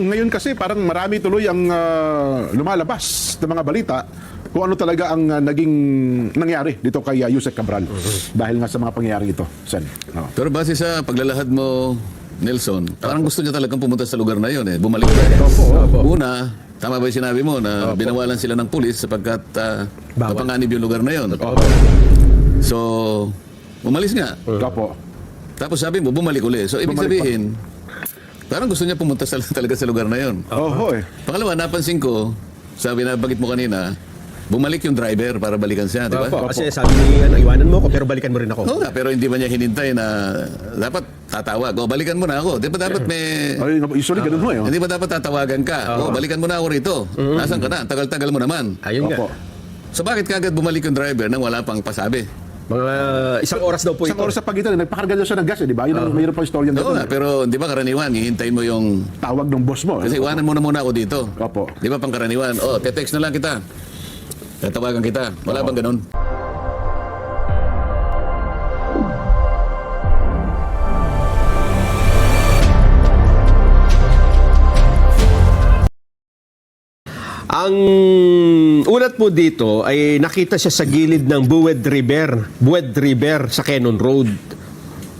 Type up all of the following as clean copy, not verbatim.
ngayon kasi parang marami tuloy ang lumalabas ng mga balita kung ano talaga ang naging nangyari dito kay Yusek Cabral dahil nga sa mga pangyayari ito, Sen. Oo. Pero base sa paglalahad mo, Nelson, parang gusto niya talagang pumunta sa lugar na yun eh. Bumalik ka eh. Una, tama ba yung sinabi mo na binawalan sila ng pulis sapagkat mapanganib yung lugar na yun? So, umalis nga. Opo. Tapos sabi mo, bumalik uli. So, ibig sabihin, parang gusto niya pumunta talaga sa lugar na yun. Oho eh. Pangalawa, napansin ko, sabi na bagit mo kanina, bumalik yung driver para balikan siya, di ba? Opo, kasi sabi ni, iwanan mo ako pero balikan mo rin ako. Oo nga, pero hindi ba niya hinintay na dapat tatawag? O, balikan mo na ako. Di ba dapat may... Ay, usually ganun mo eh. Hindi ba dapat tatawagan ka? O, balikan mo na ako rito. Nasaan ka na? Tagal-tagal mo naman. Ayun nga. Opo. So bakit kagad bumalik yung driver nang wala pang pasabi? Mga isang oras daw po Isang ito. oras sa pagitan, nagpakarga daw siya ng gas eh, di ba? Yun ang mayroon pa istorya Oo nga, ganun. pero di ba karaniwan, hihintayin mo yung... Tawag ng boss mo. Kasi iwanan mo na muna ako dito. Opo. Di ba pang karaniwan? O, te-text na lang kita. Tatawagan kita. Wala bang ganun? Ang ulat po dito ay nakita siya sa gilid ng Buwed River sa Cannon Road.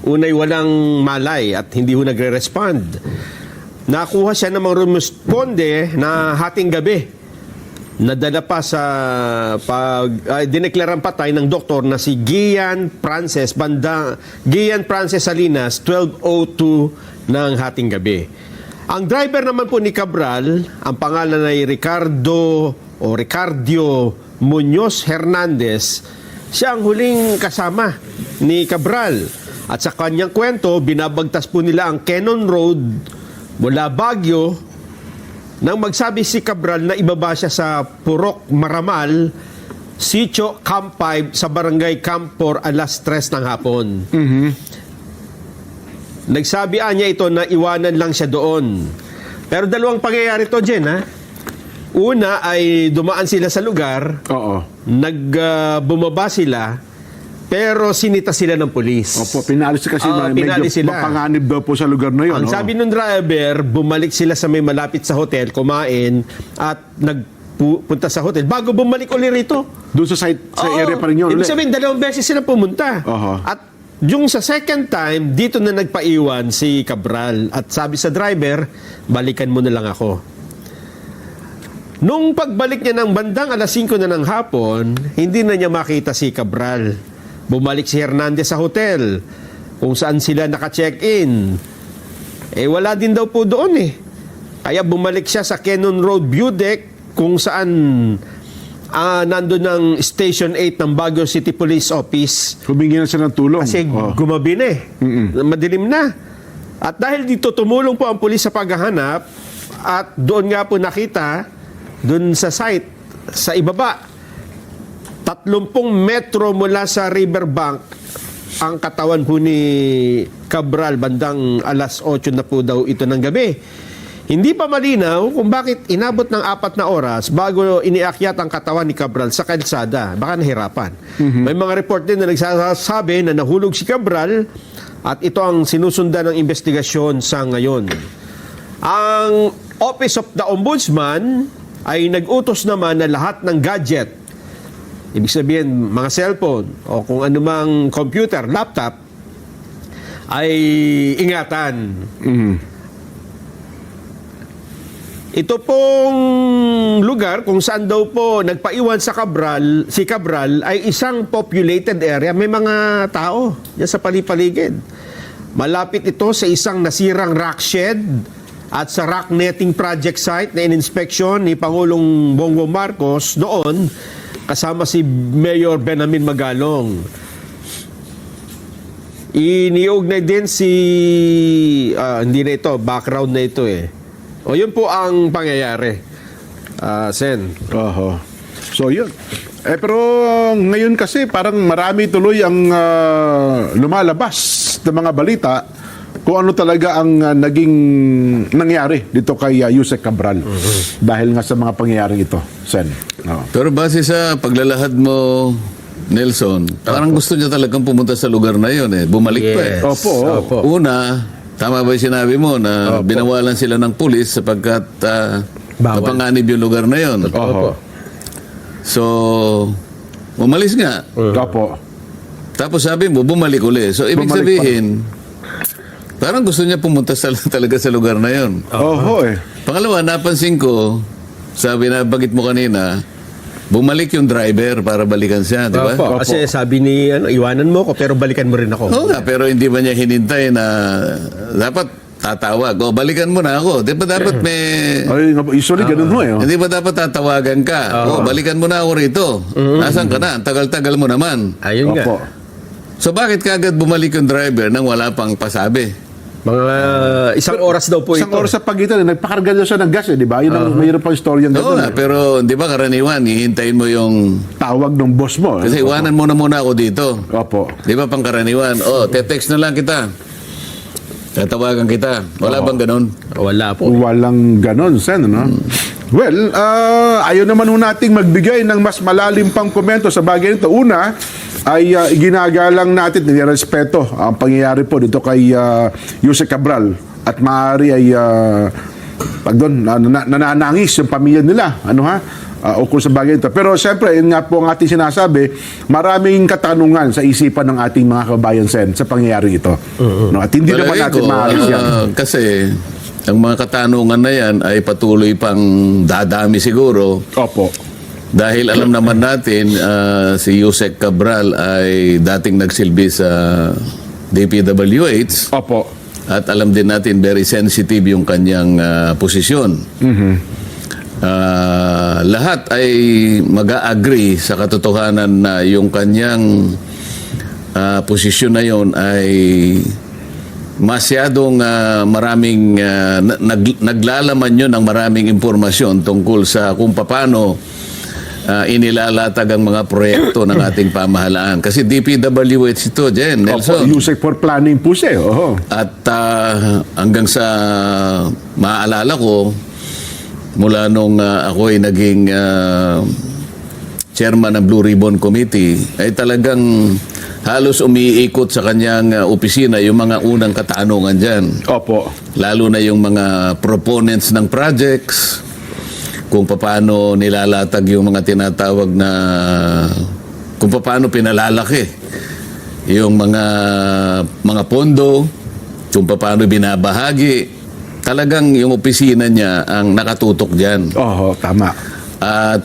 Unay walang malay at hindi ho nagre-respond. Nakuha siya ng mga rumusponde na hating gabi. Nadala pa sa dineklarang patay ng doktor na si Gian Frances Salinas, 12:02 ng hating gabi. Ang driver naman po ni Cabral, ang pangalan ay Ricardio Muñoz Hernandez, siya ang huling kasama ni Cabral. At sa kanyang kwento, binabagtas po nila ang Cannon Road mula Baguio nang magsabi si Cabral na ibaba siya sa Purok Maramal, Sitio Camp 5 sa Barangay Camp 4 alas 3 ng hapon. Nagsabihan niya ito na iwanan lang siya doon. Pero dalawang pangyayari to, Jen, ha? Una ay dumaan sila sa lugar, Oo. bumaba sila, pero sinita sila ng pulis. Opo, pinalis kasi na pinalis medyo sila. mapanganib daw po sa lugar na yun. Ang sabi ng driver, bumalik sila sa may malapit sa hotel, kumain, at nagpunta sa hotel. Bago bumalik ulit rito. Doon sa site, sa Oo. area pa rin yun. Ibig sabihin, dalawang beses sila pumunta. Oho. At yung sa second time, dito na nagpaiwan si Cabral. At sabi sa driver, balikan mo na lang ako. Nung pagbalik niya ng bandang alas 5 na ng hapon, hindi na niya makita si Cabral. Bumalik si Hernandez sa hotel kung saan sila naka-check-in. Wala din daw po doon eh. Kaya bumalik siya sa Cannon Road View Deck kung saan nandun ng Station 8 ng Baguio City Police Office. Humingi na siya ng tulong. Kasi gumabi na eh. Madilim na. At dahil dito tumulong po ang pulis sa paghahanap at doon nga po nakita, doon sa site, sa ibaba, 30 metro mula sa riverbank ang katawan po ni Cabral bandang alas 8 na po daw ito ng gabi. Hindi pa malinaw kung bakit inabot ng 4 na oras bago iniakyat ang katawan ni Cabral sa kalsada. Baka nahirapan. May mga report din na nagsasabi na nahulog si Cabral at ito ang sinusundan ng investigasyon sa ngayon. Ang Office of the Ombudsman ay nag-utos naman na lahat ng gadget, ibig sabihin mga cellphone o kung anumang computer, laptop, ay ingatan. Ito pong lugar kung saan daw po nagpaiwan si Cabral ay isang populated area. May mga tao yan sa palipaligid. Malapit ito sa isang nasirang rock shed at sa rock netting project site na in-inspection ni Pangulong Bongbong Marcos noon kasama si Mayor Benamin Magalong. Iniugnay din hindi na ito, background na ito eh. O yun po ang pangyayari, Sen. Oho. So yun. Pero ngayon kasi parang marami tuloy ang lumalabas ng mga balita kung ano talaga ang naging nangyari dito kay Yusek Cabral dahil nga sa mga pangyayari ito, Sen. Oo. Pero base sa paglalahad mo, Nelson, parang gusto niya talagang pumunta sa lugar na yun eh. Bumalik pa eh. Opo. Una, Tama ba yung sinabi mo na binawalan sila ng pulis sapagkat Bawal. mapanganib yung lugar na yun? Oho. So, umalis nga. Opo. Tapos sabi mo, bumalik uli. So, ibig Bumalik pa. sabihin, parang gusto niya pumunta talaga sa lugar na yun. Oho eh. Pangalawa, napansin ko, sabi na bagit mo kanina, bumalik yung driver para balikan siya, di ba? Opo. Kasi sabi ni, iwanan mo ko pero balikan mo rin ako. Oo nga, pero hindi ba niya hinintay na dapat tatawag? O, balikan mo na ako. Di ba dapat may... Ay, usually ganun ho eh. Hindi ba dapat tatawagan ka? O, balikan mo na ako rito. Nasaan ka na? Ang tagal-tagal mo naman. Ayun nga. Opo. So, bakit kagad bumalik yung driver nang wala pang pasabi? Mga isang oras daw po Isang ito. oras sa pagitan, nagpakarga daw siya ng gas eh, di ba? Yun ang mayroon pang istorya Oo nga, ganun. pero di ba karaniwan, hihintayin mo yung... Tawag ng boss mo. Kasi iwanan mo na muna ako dito. Opo. Di ba pangkaraniwan? Oh, te-text na lang kita. Tatawagan kita. Wala bang ganun? Wala po. Walang ganon, Sen, no? Well, ayaw naman ho nating magbigay ng mas malalim pang komento sa bagay nito. Una, ay ginagalang natin, nirespeto ang pangyayari po dito kay Yuse Cabral. At maaari ay, pag doon, nananangis yung pamilya nila. Ano ha? Ukol sa bagay ito. Pero siyempre, yun nga po ang ating sinasabi, maraming katanungan sa isipan ng ating mga kabayan, Sen, sa pangyayari ito. No? At hindi naman Palagay natin ko, maalis yan. Kasi ang mga katanungan na yan ay patuloy pang dadami siguro. Opo. Dahil alam naman natin, si Yusek Cabral ay dating nagsilbi sa DPWH. Opo. At alam din natin, very sensitive yung kanyang posisyon. Lahat ay mag-agree sa katotohanan na yung kanyang posisyon na yon ay masyadong maraming naglalaman yun ng maraming impormasyon tungkol sa kung paano inilalatag ang mga proyekto ng ating pamahalaan. Kasi DPWH ito, Jen, Nelson. Opo, Yusek for planning po siya. Oho. At hanggang sa maaalala ko, mula nung ako ay naging chairman ng Blue Ribbon Committee, ay talagang halos umiikot sa kanyang opisina yung mga unang katanungan dyan. Opo. Lalo na yung mga proponents ng projects, kung paano nilalatag yung mga tinatawag na, kung paano pinalalaki yung mga pondo, kung paano binabahagi. Talagang yung opisina niya ang nakatutok dyan. Oho, tama. At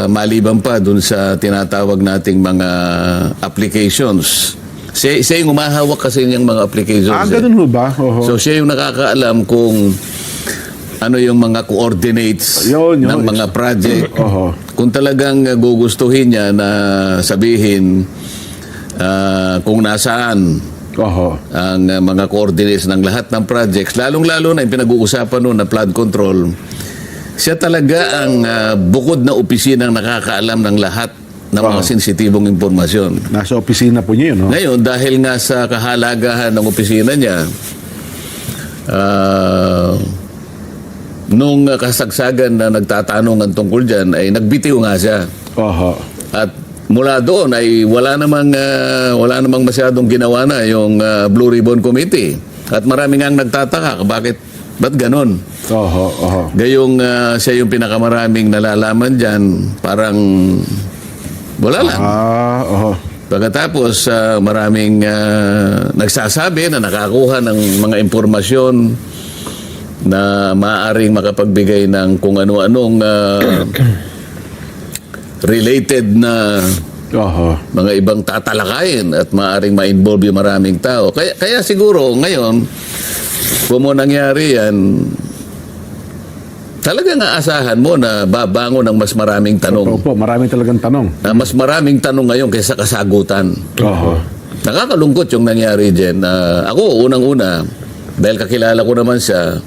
maliban pa dun sa tinatawag nating mga applications. Siya yung umahawak kasi niyang mga applications. Ganun ho ba? Oho. So siya yung nakakaalam kung ano yung mga coordinates Yun. ng mga project. Oho. Kung talagang gugustuhin niya na sabihin kung nasaan Oho. ang mga coordinates ng lahat ng projects, lalong-lalo na yung pinag-uusapan noon na flood control, siya talaga ang bukod na opisinang nakakaalam ng lahat ng mga sensitibong impormasyon. Nasa opisina po niya yun, no? Ngayon, dahil nga sa kahalagahan ng opisina niya, nung kasagsagan na nagtatanungan tungkol dyan, ay nagbitiw nga siya. Oho. At mula doon ay wala namang masyadong ginawa na yung Blue Ribbon Committee. At marami nga nagtataka, ba't ganon? Oho. Oho. Gayong siya yung pinakamaraming nalalaman dyan, parang wala lang. Oho. Pagkatapos, maraming nagsasabi na nakakuha ng mga impormasyon na maaaring makapagbigay ng kung ano-anong related na Oho. mga ibang tatalakayin at maaaring ma-involve yung maraming tao. Kaya siguro ngayon, kung mo nangyari yan, talagang aasahan mo na babangon ng mas maraming tanong. Opo, marami talagang tanong. Mas maraming tanong ngayon kaysa kasagutan. Oho. Nakakalungkot yung nangyari dyan. Ako, unang-una, dahil kakilala ko naman siya,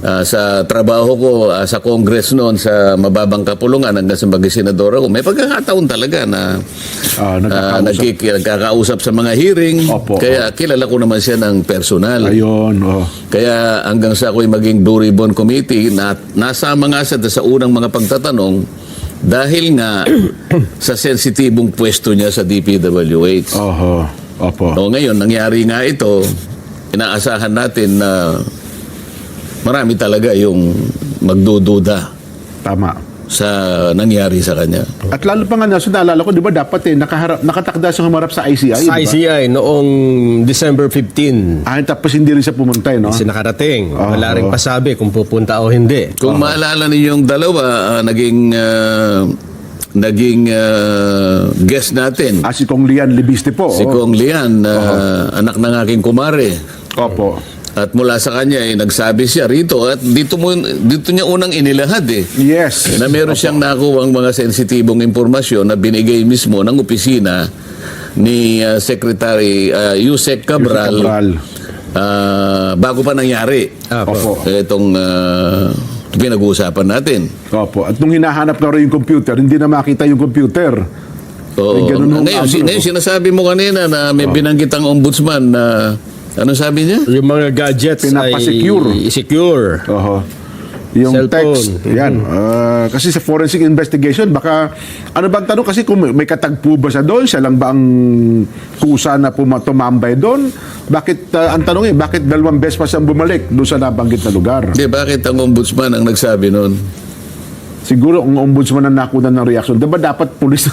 sa trabaho ko sa Congress noon sa mababang kapulungan hanggang sa maging senador ako, may pagkakataon talaga na nagkakausap sa mga hearing. Opo. Kaya kilala ko naman siya ng personal. Ayun. Oh. Kaya hanggang sa ako'y maging Blue Ribbon Committee, nasama nga siya sa unang mga pagtatanong dahil nga sa sensitibong pwesto niya sa DPWH. Oho. Opo. O ngayon, nangyari nga ito, inaasahan natin na marami talaga yung magdududa Tama. sa nangyari sa kanya. At lalo pa nga, Nelson, naalala ko, di ba, dapat nakatakda sa humarap sa ICI. Sa di ba? ICI noong December 15. Tapos hindi rin siya pumunta, no? Kasi nakarating. Wala rin pasabi kung pupunta o hindi. Kung maalala niyo yung dalawa, naging guest natin. Si Kong Lian Libiste po. Si Kong Lian, anak ng aking kumare. Opo. At mula sa kanya, nagsabi siya rito, at dito niya unang inilahad Yes. na meron siyang nakuwang mga sensitibong impormasyon na binigay mismo ng opisina ni Secretary Yusek Cabral, bago pa nangyari Opo. itong pinag-uusapan natin. Opo. At nung hinahanap na rin yung computer, hindi na makita yung computer. Oo. May ganun hong Ngayon, sinasabi mo kanina na may binanggit ang ombudsman na ano sabi niya? Yung mga gadgets Pinapasecure. ay secure. Oho. Yung Cellphone. text. Yan. Kasi sa forensic investigation, baka, ano ba ang tanong? Kasi kung may katagpo ba siya doon, siya lang ba ang kusa na tumambay doon? Bakit, ang tanong bakit 2 beses pa siyang bumalik doon sa nabanggit na lugar? Di, bakit ang ombudsman ang nagsabi noon? Siguro ang ombudsman ang nakunan ng reaksyon. Diba dapat pulis?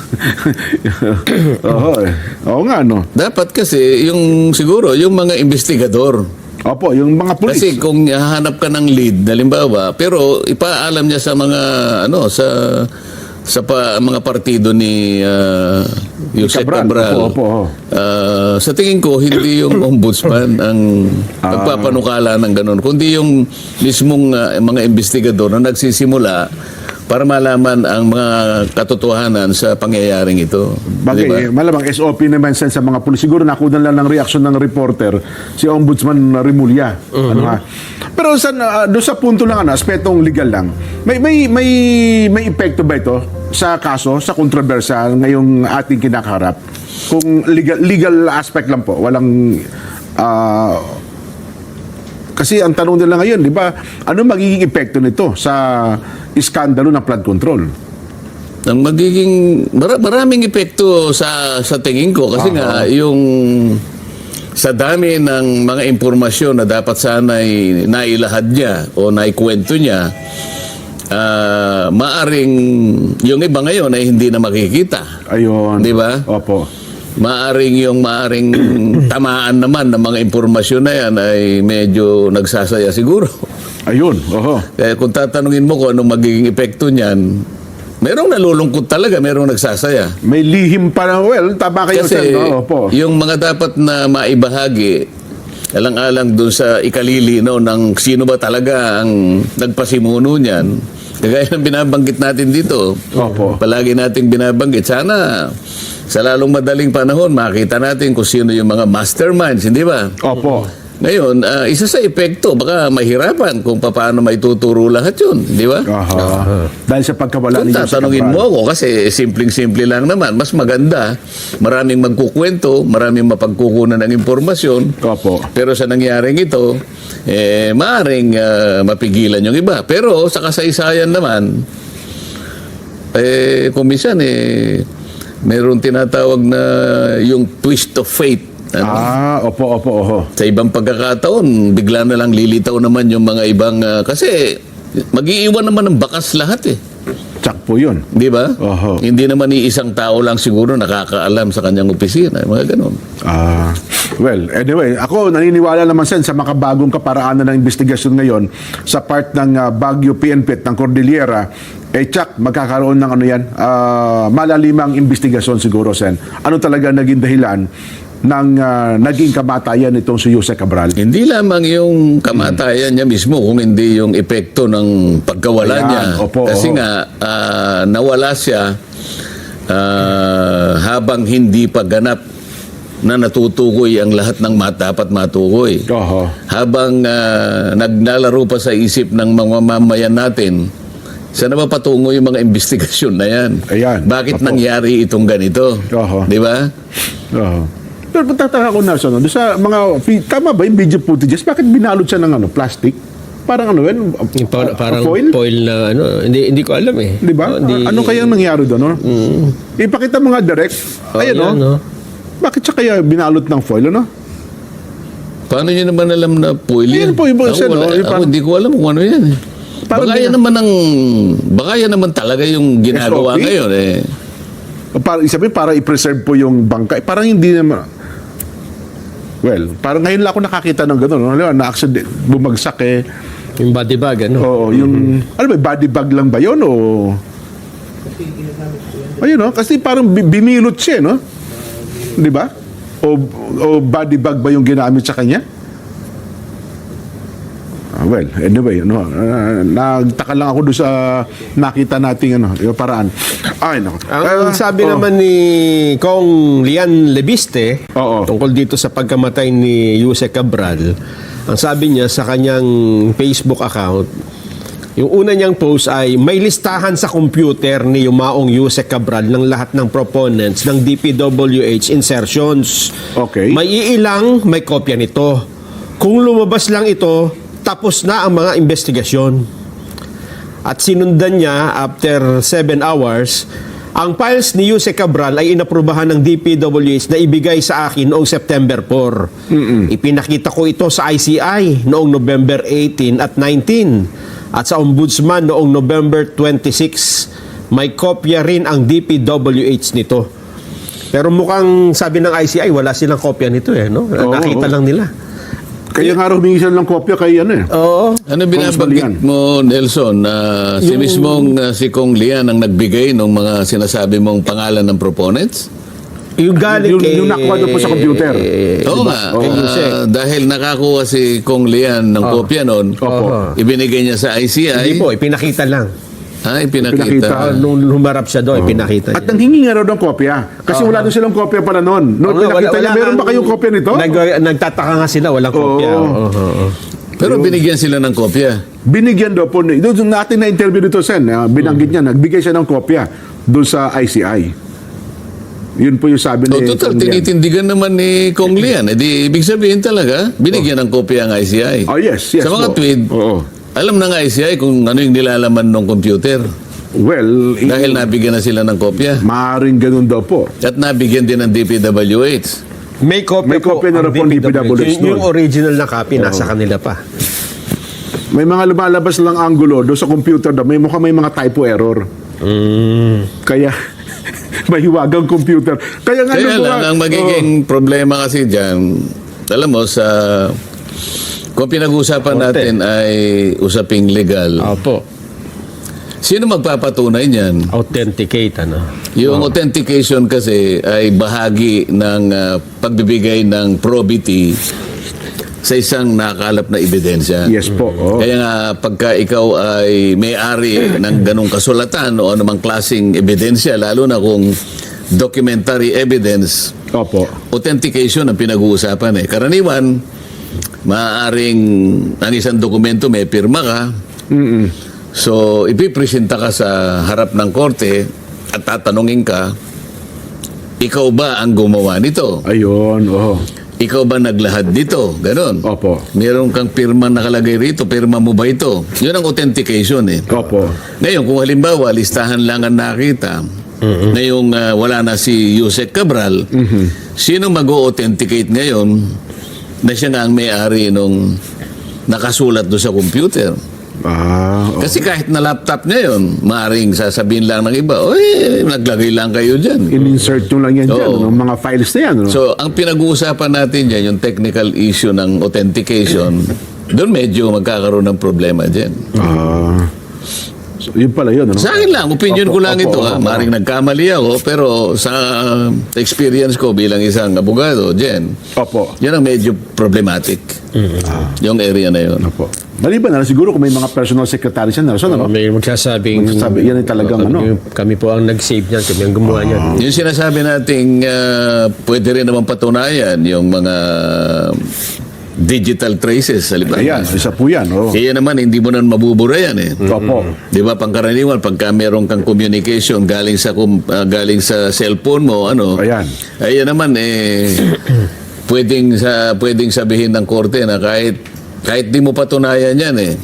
Oo nga, no? Dapat kasi, siguro, yung mga investigador. Opo, yung mga pulis. Kasi kung hahanap ka ng lead, halimbawa, pero ipaalam niya sa mga, mga partido ni Yusek Cabral. Opo. Sa tingin ko, hindi yung ombudsman ang nagpapanukala ng ganun, kundi yung mismong mga investigador na nagsisimula para malaman ang mga katotohanan sa pangyayaring ito. Bagay, Di ba? malamang SOP naman sa mga pulis. Siguro nakunan lang ng reaksyon ng reporter si Ombudsman Rimulya. Ano ha? Pero doon sa punto lang, aspetong legal lang, may epekto ba ito sa kaso, sa kontrobersyal ngayong ating kinakaharap? Kung legal aspect lang po, walang kasi ang tanong nila ngayon, di ba, ano magiging epekto nito sa iskandalo ng flood control? Ang magiging maraming epekto sa tingin ko kasi nga yung sa dami ng mga impormasyon na dapat sana'y nailahad niya o naikwento niya, maaring yung iba ngayon ay hindi na makikita. Ayun. Di ba? Opo. Maaring tamaan naman ng mga impormasyon na yan ay medyo nagsasaya siguro. Ayun. Oho. Kaya kung tatanungin mo kung anong magiging epekto niyan, merong nalulungkot talaga, merong nagsasaya. May lihim pa na, tama kayo Kasi no? Opo. yung mga dapat na maibahagi, alang-alang dun sa ikalilino ng sino ba talaga ang nagpasimuno niyan, kagaya ng binabanggit natin dito. Opo. Palagi nating binabanggit. Sana sa lalong madaling panahon, makita natin kung sino yung mga masterminds, hindi ba? Opo. Ngayon, isa sa epekto, baka mahirapan kung paano may tuturo lahat yun, di ba? Aha. Dahil sa pagkawala Kung ni Jose tatanungin Cabral. mo ako, kasi simpleng-simple lang naman, mas maganda, maraming magkukwento, maraming mapagkukunan ng impormasyon, Opo. pero sa nangyaring ito, maaring mapigilan yung iba. Pero sa kasaysayan naman, kung minsan, meron tinatawag na yung twist of fate. Opo. Sa ibang pagkakataon, bigla na lang lilitaw naman yung mga ibang... kasi mag-iiwan naman ng bakas lahat Tsak po yun. Di ba? Oho. Hindi naman isang tao lang siguro nakakaalam sa kanyang opisina. Mga ganun. Well, anyway, ako naniniwala naman sa makabagong kaparaanan ng investigasyon ngayon sa part ng Baguio PNP ng Cordillera. Tsak, magkakaroon ng malalimang investigasyon siguro, Sen. Ano talaga naging dahilan ng naging kamatayan nitong si Jose Cabral? Hindi lamang yung kamatayan niya mismo, kung hindi yung epekto ng pagkawala Ayan, niya. opo, Kasi nga, nawala siya habang hindi pa ganap na natutukoy ang lahat ng dapat matukoy. Oho. Habang naglalaro pa sa isip ng mga mamamayan natin, saan na ba patungo yung mga investigasyon na yan? Ayan, Bakit opo. nangyari itong ganito? Oho. Di ba? Oho. Pero patataka ko na doon sa mga, tama ba yung video footages? Bakit binalot siya ng plastic? Parang Yung parang foil? foil na hindi ko alam eh. Di ba? Ano kayang nangyari doon? No? Ipakita mo nga direct. Ayan, yan, no? Bakit siya kaya binalot ng foil, ano? Paano nyo naman alam na foil Ayun yan? po, yung Ako, boss, wala- ano, yung ako parang- hindi ko alam kung ano yan. Parang Baka yan naman talaga yung ginagawa SOP? ngayon eh. Para, sabihin, para i-preserve po yung bangka. Parang hindi naman. Well, parang ngayon lang ako nakakita ng gano'n. No? Na-accident, bumagsak eh. Yung body bag, ano? Oo, yung, ano ba, body bag lang ba yun o? Ayun, no? Kasi parang bimilot siya, no? Di ba? O body bag ba yung ginamit sa kanya? Well, anyway, no, nagtaka lang ako doon sa nakita nating ano, yung paraan. Ay, nako. Ang sabi oh, naman ni Kong Lian Lebiste Oo. tungkol dito sa pagkamatay ni Jose Cabral, ang sabi niya sa kanyang Facebook account, yung una niyang post ay may listahan sa computer ni Yumaong Jose Cabral ng lahat ng proponents ng DPWH insertions. Okay. May iilang may kopya nito. Kung lumabas lang ito, tapos na ang mga investigasyon. At sinundan niya after 7 hours, ang files ni Jose Cabral ay inaprubahan ng DPWH na ibigay sa akin noong September 4. Ipinakita ko ito sa ICI noong November 18 at 19 at sa Ombudsman noong November 26. May kopya rin ang DPWH nito. Pero mukhang sabi ng ICI, wala silang kopya nito eh, no? Nakita lang nila. Kaya nga raw humingi siya ng kopya kay ano eh. Oo. Ano binabanggit mo, Nelson, na si mismong si Kong Lian ang nagbigay ng mga sinasabi mong pangalan ng proponents? Yung galing Yung nakuha doon po sa computer. Oo nga. Kay Jose. Dahil nakakuha si Kong Lian ng kopya noon, Opo. ibinigay niya sa ICI. Hindi po, ipinakita lang. Pinakita. Pinakita. Nung humarap siya doon, ipinakita At niya. nanghingi nga raw ng kopya. Kasi wala doon silang kopya pala noon. Noong pinakita niya, meron ba kayong kopya nito? Nagtataka nga sila, walang kopya. Oo. Oo. Pero binigyan sila ng kopya. Binigyan daw po, doon natin na-interview dito, Sen, binanggit niya, nagbigay siya ng kopya doon sa ICI. Yun po yung sabi So, ni total, Kong Lian. tinitindigan naman ni Kong Lian. Eh, di, ibig sabihin talaga, binigyan ng kopya ang ICI. Oh, yes, yes Sa mga po. tweet, Oo. alam ng ICI kung ano yung nilalaman ng computer. Well, Dahil nabigyan na sila ng kopya. maaaring ganun daw po. At nabigyan din ng DPWH. May kopya, May kopya na ang rin po ang DPWH Yung nun. original na copy, nasa kanila pa. May mga lumalabas lang anggulo doon sa computer daw. May mga typo error. Kaya, mahiwagang computer. Kaya nga, Kaya nung lang, mga- ang magiging problema kasi dyan, alam mo, kung pinag-uusapan natin ay usaping legal, Opo. sino magpapatunay niyan? Authenticate, ano? Yung authentication kasi ay bahagi ng pagbibigay ng probity sa isang nakakalap na ebidensya. Yes po. Oo. Kaya nga, pagka ikaw ay may-ari ng ganong kasulatan o anumang klaseng ebidensya, lalo na kung documentary evidence, Opo. authentication ang pinag-uusapan eh. Karaniwan, maaaring ang isang dokumento may pirma ka, so ipipresenta ka sa harap ng korte at tatanungin ka, ikaw ba ang gumawa nito? Ayun. Oo. Ikaw ba naglahad dito? Ganon. Opo. Meron kang pirma nakalagay rito, pirma mo ba ito? Yun ang authentication eh. Opo. Ngayon, kung halimbawa, listahan lang ang nakita, ngayong wala na si Jose Cabral, sino mag-authenticate ngayon na siya nga ang may-ari nung nakasulat doon sa computer? Kasi kahit na laptop niya yun, maaaring sasabihin lang ng iba, oy, naglagay lang kayo dyan. In-insert nyo lang yan dyan, Oo. ano, mga files na yan. Ano? So, ang pinag-uusapan natin dyan, yung technical issue ng authentication, doon medyo magkakaroon ng problema dyan. So, yun pala yun. Ano? Sa akin lang, opinion ko lang ito. Maring nagkamali ako, pero sa experience ko bilang isang abogado, Jen, Opo. yan ang medyo problematic. Yung area na yun. Opo. Maliban na, siguro kung may mga personal secretary siya, Nelson, ano? May magsasabing... Yan ay talagang ano. Kami po ang nag-save niyan, kami ang gumawa niyan. Yung sinasabi nating pwede rin naman patunayan yung mga digital traces sa liban. Ayan, isa po yan. Oh. Kaya naman, hindi mo na mabubura yan eh. Opo. Di ba, pangkaraniwan, pagka meron kang communication galing sa cellphone mo, ano, Ayan. ayan naman, pwedeng sabihin ng korte na kahit di mo patunayan yan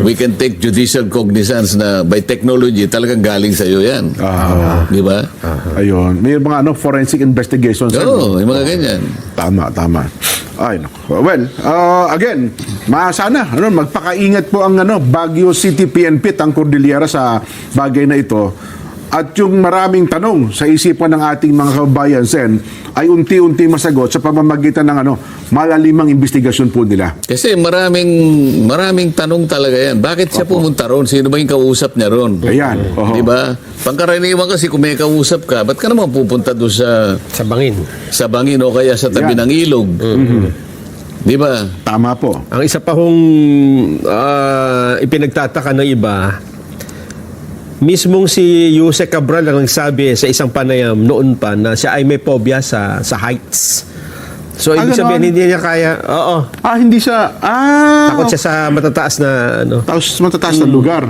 we can take judicial cognizance na by technology talagang galing sa iyo yan. Di ba? Ayun. May mga forensic investigations. Oo, yung mga ganyan. Tama. Ay, naku. Well, again, sana magpakaingat po ang Baguio City PNP ang Cordillera sa bagay na ito. At yung maraming tanong sa isipan ng ating mga kababayan, Sen, ay unti-unti masagot sa pamamagitan ng malalimang investigasyon po nila. Kasi maraming tanong talaga yan. Bakit siya pumunta ron? Sino ba yung kausap niya ron? Ayan. Oho. Di ba? Pangkaraniwan kasi kung may kausap ka, ba't ka naman pupunta doon Sa bangin. sa bangin o kaya sa tabi Yan. ng ilog? Di ba? Tama po. Ang isa pa hong ipinagtataka ng iba, mismong si Jose Cabral ang nagsabi sa isang panayam noon pa na siya ay may phobia sa heights. So, ibig ganon? sabihin, hindi niya kaya, oo, Hindi siya. takot siya sa matataas na, Tapos matataas na lugar.